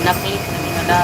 नकली खरीदा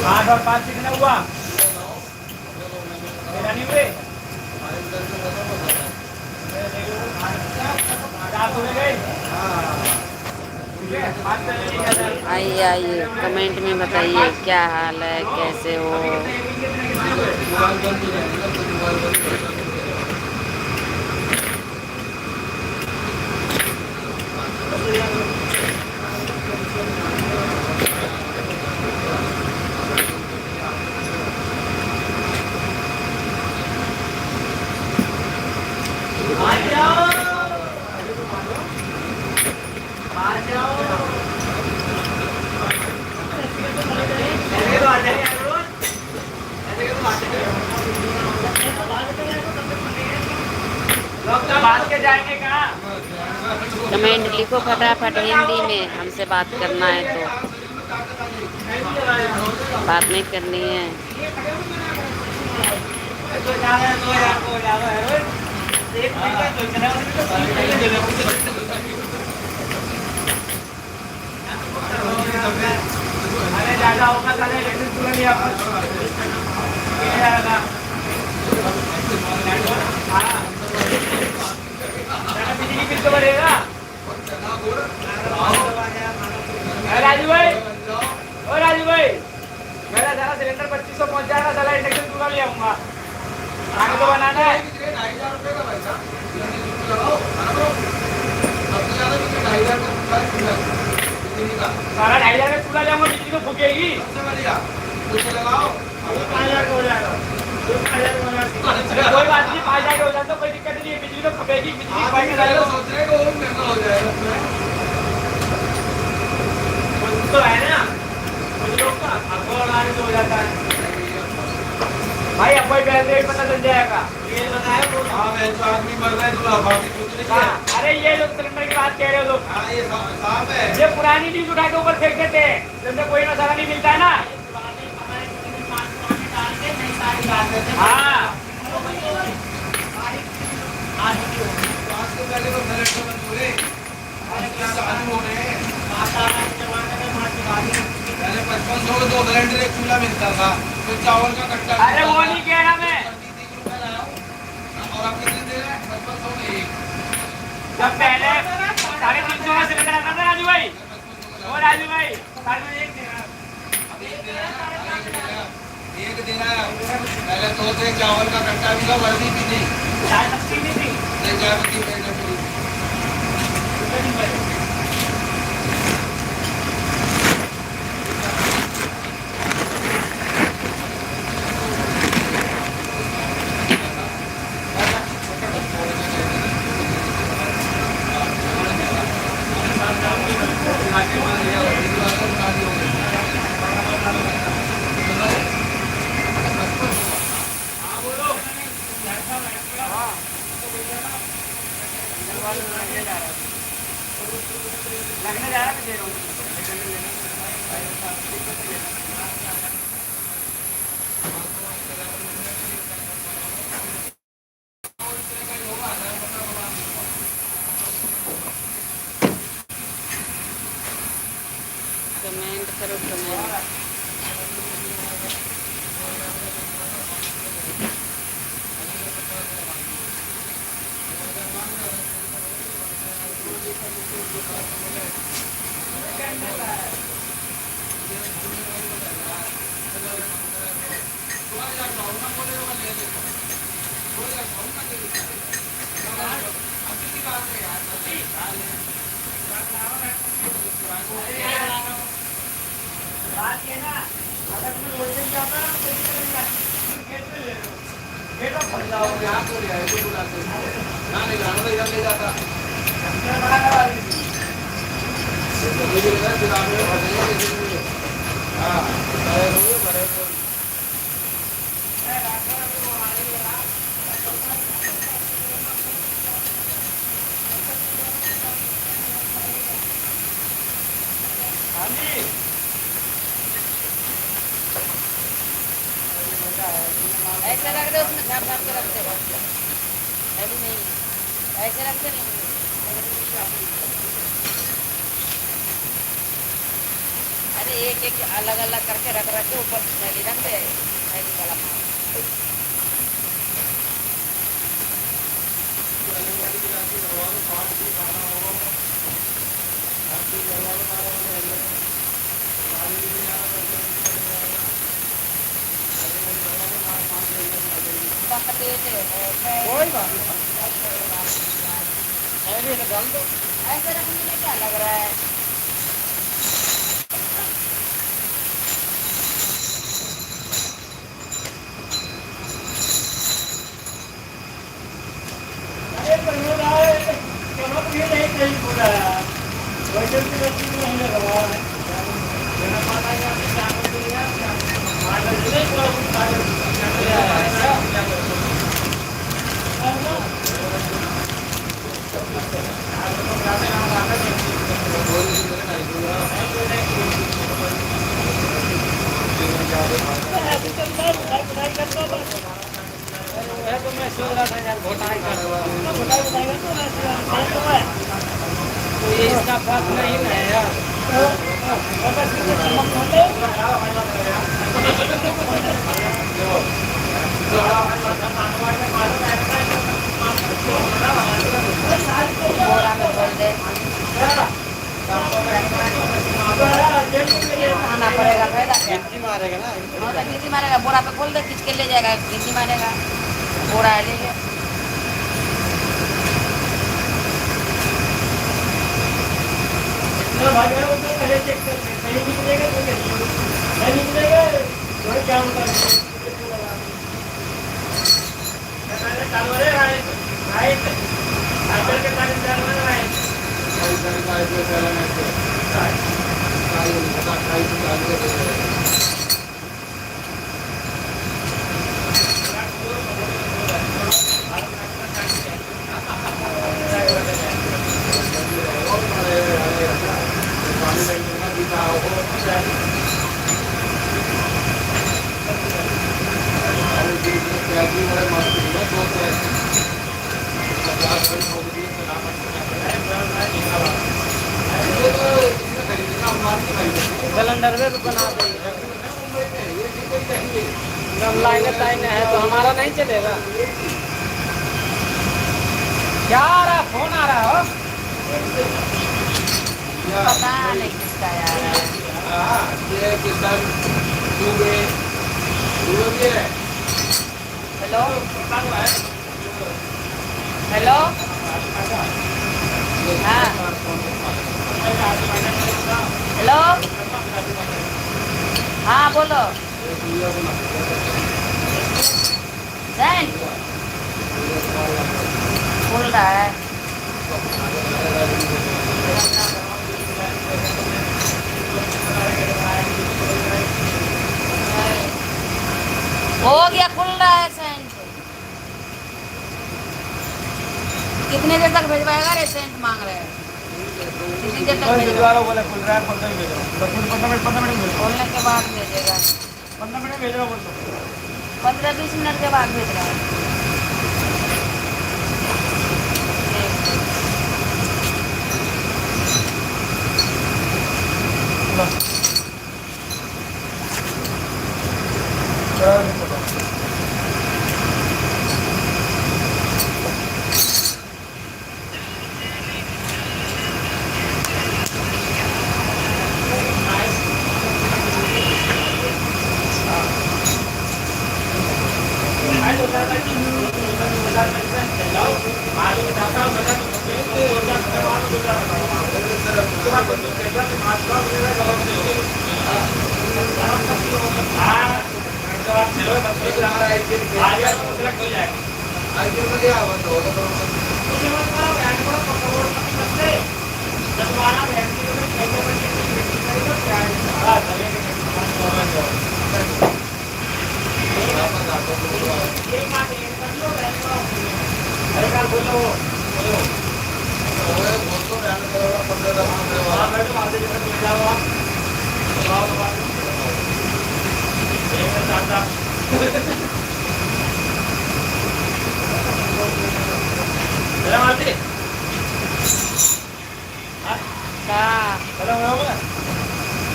आठ और 5 कितना हुआ? नहीं हुए? आइए आइए कमेंट में बताइए क्या हाल है, कैसे हो। कमेंट लिखो फटाफट हिंदी में, हमसे बात करना है तो बात नहीं करनी है। राजू भाई, ओ राजू भाई, मेरा सारा सिलेंडर 2500 पहुंच जाएगा, साला इंडक्शन चूल्हा ले आऊंगा। आगे तो बनाना है। सारा 2,500 का चूल्हा जाऊंगा, बिजली तो फूकेगी। कोई बात नहीं, 5,000 हो जाता कोई दिक्कत नहीं है, बिजली तो फूकेगी, बिजली तो है ना, कुछ लोग का आपको लगाने से हो जाता है भाई। अब कोई पहले ही पता चल जाएगा। ये बताया तो हाँ, मैं तो आदमी मर रहा है तो बाकी कुछ नहीं है। अरे ये जो सिलेंडर की बात कह रहे हो लोग, हाँ ये साफ है। ये पुरानी चीज उठा के ऊपर फेंक देते हैं, जिससे कोई मसाला नहीं मिलता है ना। हाँ पहले तो पहले 55 2 सिलेंडर एक चूल्हा मिलता था, तो चावल का कट्टा। अरे वो नहीं कह रहा मैं, और आप कितने दे रहे हैं? 55 में एक। जब पहले 350 का सिलेंडर आता था राजू भाई, वो राजू भाई एक दे रहा है। पहले तो थे चावल का कट्टा भी था, वर्दी भी थी, चाय सस्ती नहीं थी। लगने जा रहा है, दे रहा हूँ। कमेंट करो, कमेंट। बात ये ना, अगर तुम्हें रोड से जाता है तो गेट पे ले लो, गेट पर फंस जाओगे। यहाँ तो ले आए तो बुलाते हैं, यहाँ नहीं जाना तो इधर ले जाता। बड़ा करवा दीजिए, हाँ बड़े ऐसे रख दो, उसमें झाप झाप के रख दे, ऐसे नहीं, ऐसे रख दे। अरे एक एक अलग अलग करके रख रख के ऊपर थैली रख दे, थैली वाला माल। कोई बात नहीं, ऐसे रखने में क्या लग रहा है। तो मैं सोच रहा था यार घोटाई कर तो ये इसका फर्क नहीं है यार। बोरा में भर दे, खाना पड़ेगा, फायदा क्या। गिनती मारेगा ना, गिनती मारेगा, बोरा पे खोल दे, खींच के ले जाएगा, गिनती मारेगा। पूरा है लेके ना भाग रहा हूँ तो पहले चेक कर ले सही निकलेगा तो नहीं निकलेगा तो क्या होता है पहले चालू है राइट राइट आजकल के टाइम चालू है राइट राइट पे चला मैं तो राइट चालू है सिलेंडर में भी बना देंगे जब लाइन है तो हमारा नहीं चलेगा क्या आ रहा फोन आ रहा हो पता नहीं किसका यार ये किसान डूबे है हेलो हेलो हाँ हेलो हाँ बोलो जैन बोल रहा है हो गया खुल रहा है सेंट कितने देर तक भेजवाएगा रे सेंट मांग रहे हैं कितनी देर तक भेजवा बोले खुल रहा है 15 मिनट भेज रहा हूँ 15 मिनट खोलने के बाद भेजेगा 15 मिनट भेज रहा हूँ बोल 15-20 मिनट के बाद भेज रहा है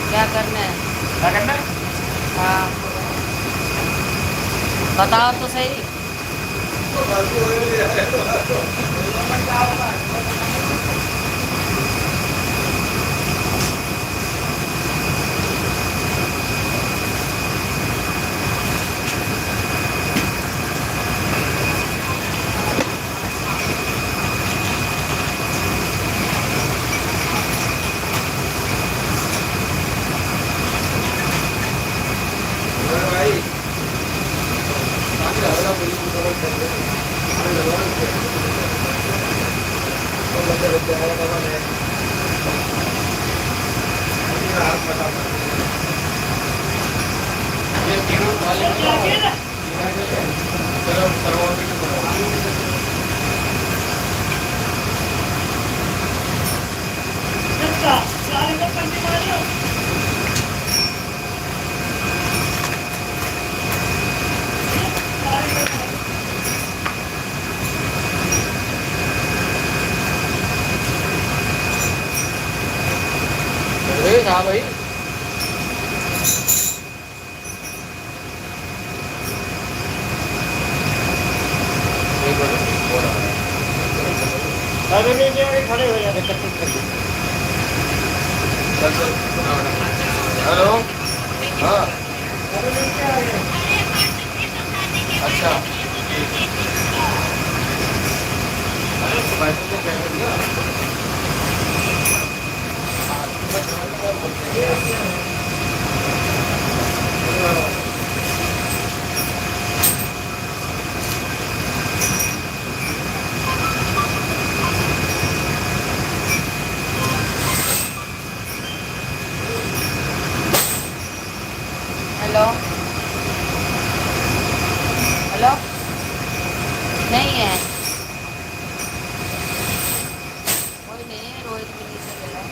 क्या करना है क्या करना है हाँ बताओ तो सही हाँ भाई खड़े हो जाते हेलो हाँ अच्छा हेलो हेलो नहीं है कोई नहीं है रोहित भी नहीं से मिला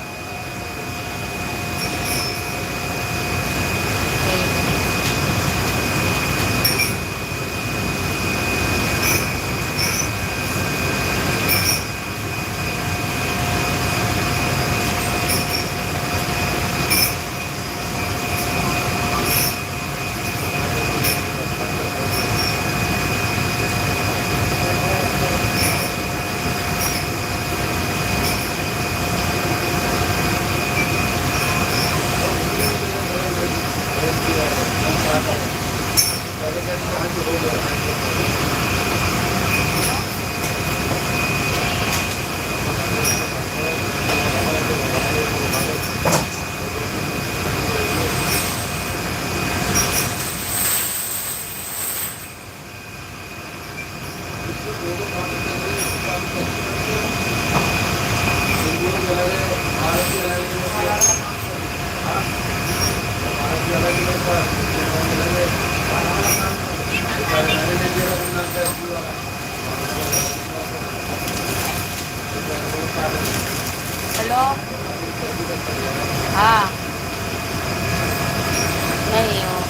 हेलो हाँ नहीं हो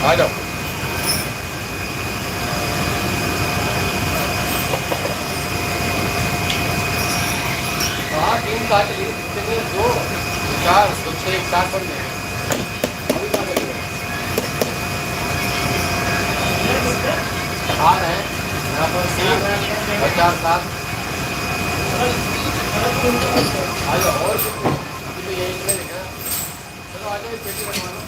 आ जाओ हाँ 3 साल लिए कितने 2 4 6 1 साथ बन गए अभी कहाँ बचे आ रहे हैं यहाँ पर 3 और 4 7 आ जाओ और अभी तो यही निकले देखा चलो आ जाओ पेटी बनवा लो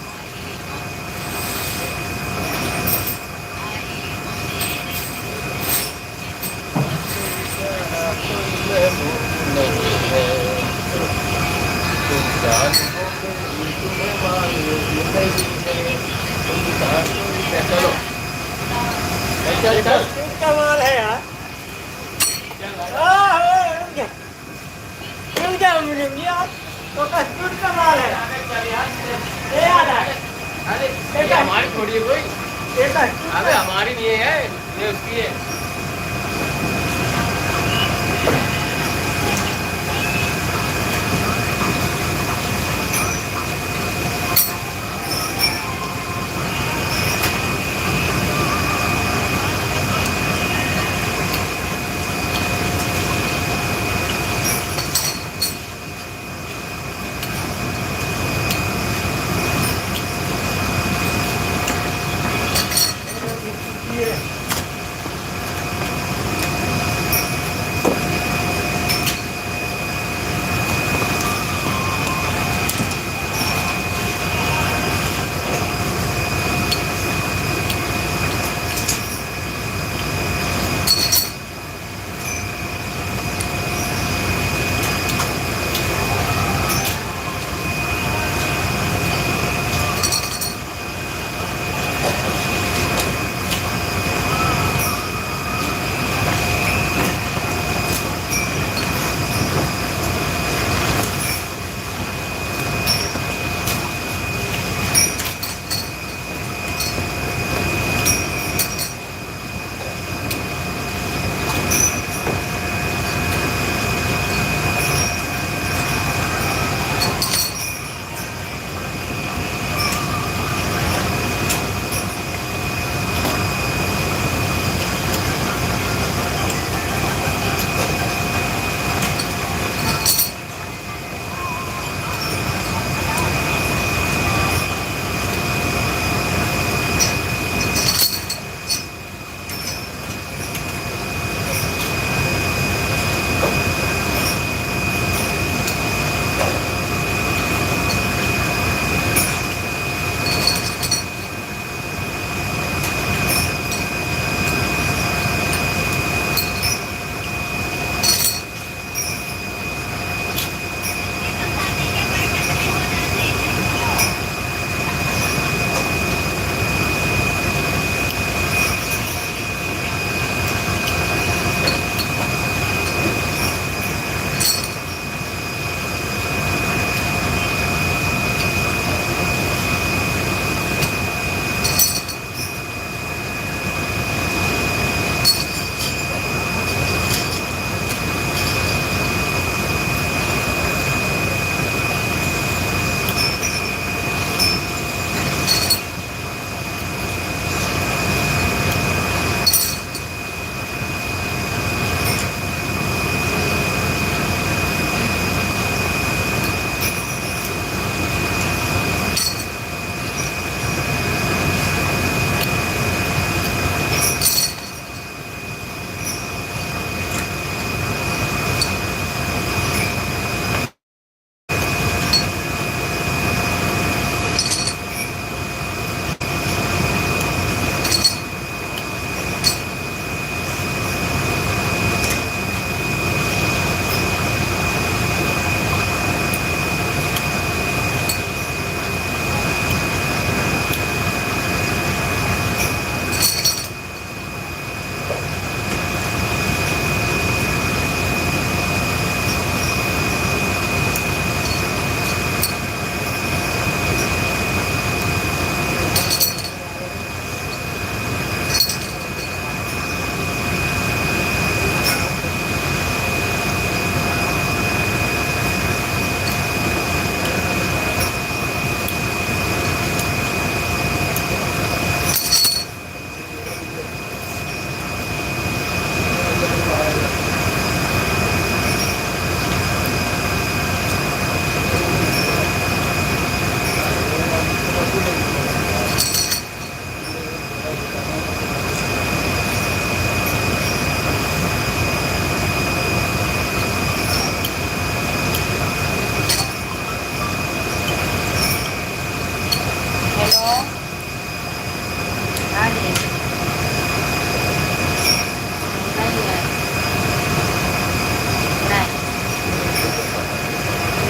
चलो कमाल है यार तो कस्टूर कमाल है ये याद है अरे हमारी थोड़ी है कोई ये कस्टूर अबे हमारी नहीं है ये उसकी है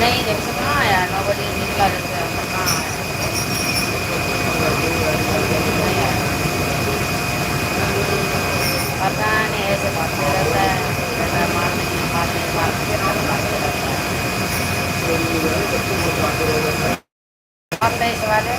नहीं देख सकते कहाँ आया नौबडी निकला जैसे कहाँ आया नहीं आया। पता नहीं ऐसे भागते रहता है बेटा मारने की मारते रहता है। अब नहीं सवाल है